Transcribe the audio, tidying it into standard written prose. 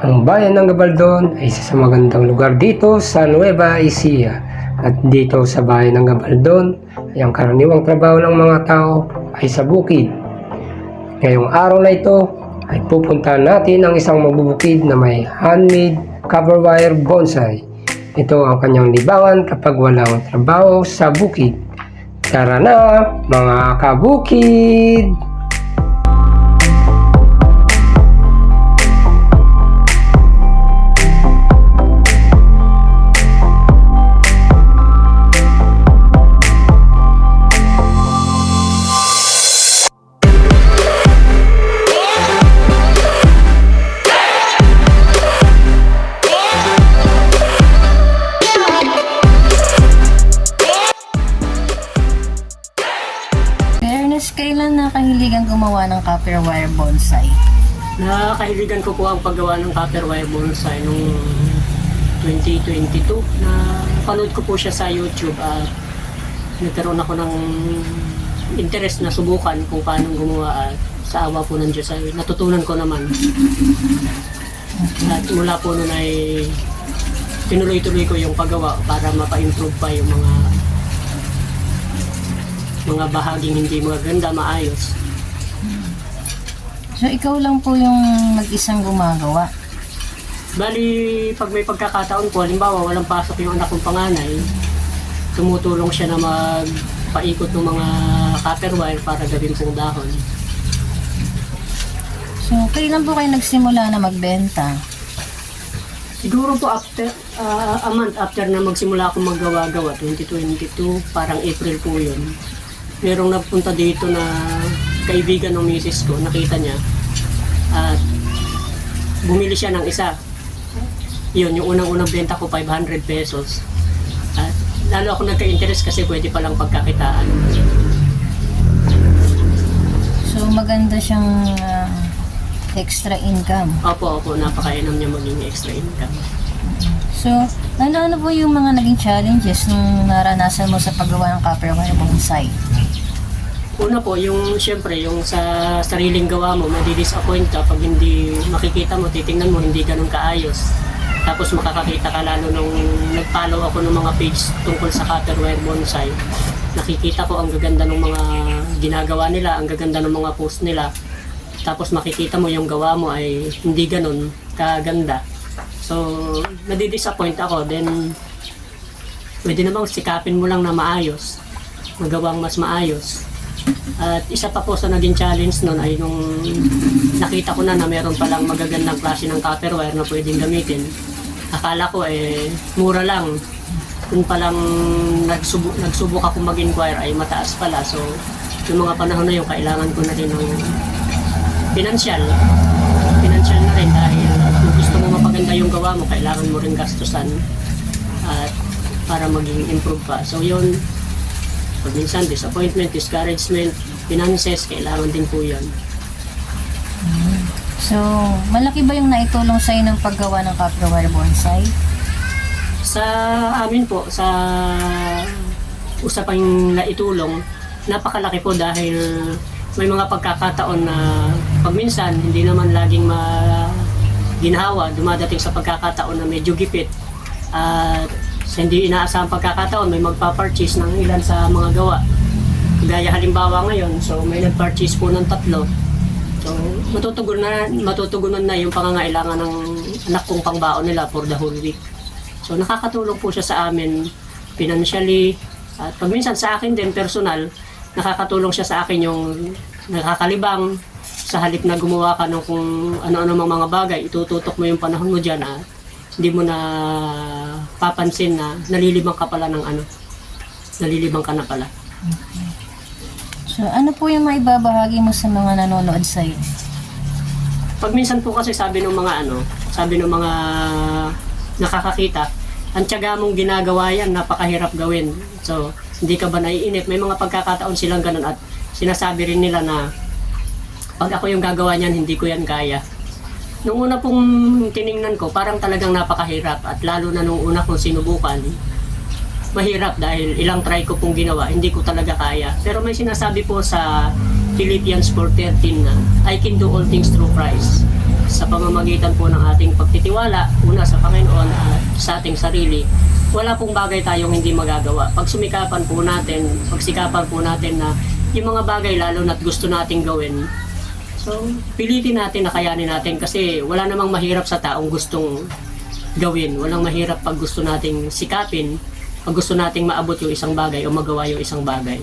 Ang bayan ng Gabaldon ay isa sa magandang lugar dito sa Nueva Ecija. At dito sa bayan ng Gabaldon ay ang karaniwang trabaho ng mga tao ay sa bukid. Ngayong araw na ito ay pupuntahan natin ang isang magbubukid na may handmade cover wire bonsai. Ito ang kanyang libangan kapag walang trabaho sa bukid. Tara na mga kabukid! Kailan nakahiligan gumawa ng copper wire bonsai? Nakahiligan ko po ang paggawa ng copper wire bonsai noong 2022. Napanood ko po siya sa YouTube at nagkaroon ako ng interest na subukan kung paano gumawa at sa awa po ng Diyos ay natutunan ko naman. At mula po noon ay tinuloy-tuloy ko yung paggawa para mapa-improve pa yung mga bahaging hindi maganda, maayos. So ikaw lang po yung mag-isang gumagawa? Bali, pag may pagkakataon ko, halimbawa walang pasok yung anak kong panganay, tumutulong siya na magpaikot ng mga copper wire para gawin pong dahon. So kailan po kayo nagsimula na magbenta? Siguro po after, a month after na magsimula akong maggawa-gawa, 2022, parang April po yun. Merong nagpunta dito na kaibigan ng misis ko, nakita niya at bumili siya ng isa. Yun, yung unang-unang benta ko 500 pesos. At lalo ako nagka-interest kasi pwede palang pagkakitaan. So maganda siyang extra income. Opo, napakainam niya maging extra income. So ano po yung mga naging challenges nung naranasan mo sa paggawa ng copper wire bonsai? Una po, siyempre, yung sa sariling gawa mo, madi-disappoint ka pag hindi makikita mo, titingnan mo, hindi ganun kaayos. Tapos makakakita ka lalo nung nag-follow ako ng mga page tungkol sa copper wire bonsai. Nakikita ko ang gaganda ng mga ginagawa nila, ang gaganda ng mga post nila. Tapos makikita mo yung gawa mo ay hindi ganun kaganda. So, nadi-disappoint ako. Then, pwede namang sikapin mo lang na maayos, magawang mas maayos. At isa pa po sa naging challenge nun ay nung nakita ko na meron palang magagandang klase ng copper wire na pwedeng gamitin. Akala ko mura lang. Kung palang nagsubok ako mag-inquire ay mataas pala. So yung mga panahon na yun kailangan ko na rin ng financial na rin dahil kung gusto mo mapaganda yung gawa mo kailangan mo rin gastusan at para maging improve pa. So yun, pag minsan disappointment, discouragement, finances, kailangan din po yun. So malaki ba yung naitulong sa'yo ng paggawa ng copper wire bonsai? Sa amin po, sa usapang naitulong, napakalaki po dahil may mga pagkakataon na pag minsan hindi naman laging ginhawa, dumadating sa pagkakataon na medyo gipit at sa hindi inaasahang pagkakataon may magpa-purchase ng ilan sa mga gawa. Gaya halimbawa ngayon, so may nag-purchase po ng 3. So matutugunan na yung pangangailangan ng anak kong pangbaon nila for the whole week. So nakakatulong po siya sa amin financially at pag minsan sa akin din personal, nakakatulong siya sa akin yung nakakalibang sa halip na gumawa ka ng kung ano-ano mga bagay, itututok mo yung panahon mo dyan at hindi mo na papansin na nalilibang ka pala nalilibang ka na pala. Okay. So ano po yung maibabahagi mo sa mga nanonood sa'yo? Pag minsan po kasi sabi ng mga nakakakita, ang tiyaga mong ginagawa yan, napakahirap gawin. So hindi ka ba naiinip? May mga pagkakataon silang ganun at sinasabi rin nila na pag ako yung gagawa niyan, hindi ko yan kaya. Nung una pong tiningnan ko, parang talagang napakahirap at lalo na nung una kong sinubukan, mahirap dahil ilang try ko pong ginawa, hindi ko talaga kaya. Pero may sinasabi po sa Philippians 4:13 na I can do all things through Christ. sa pamamagitan po ng ating pagtitiwala, una sa Panginoon at sa ating sarili, wala pong bagay tayong hindi magagawa. Pagsikapan po natin na yung mga bagay lalo na't gusto nating gawin, so pilitin natin na kayanin natin kasi wala namang mahirap sa taong gustong gawin. Walang mahirap pag gusto nating sikapin, pag gusto nating maabot yung isang bagay o magawa yung isang bagay.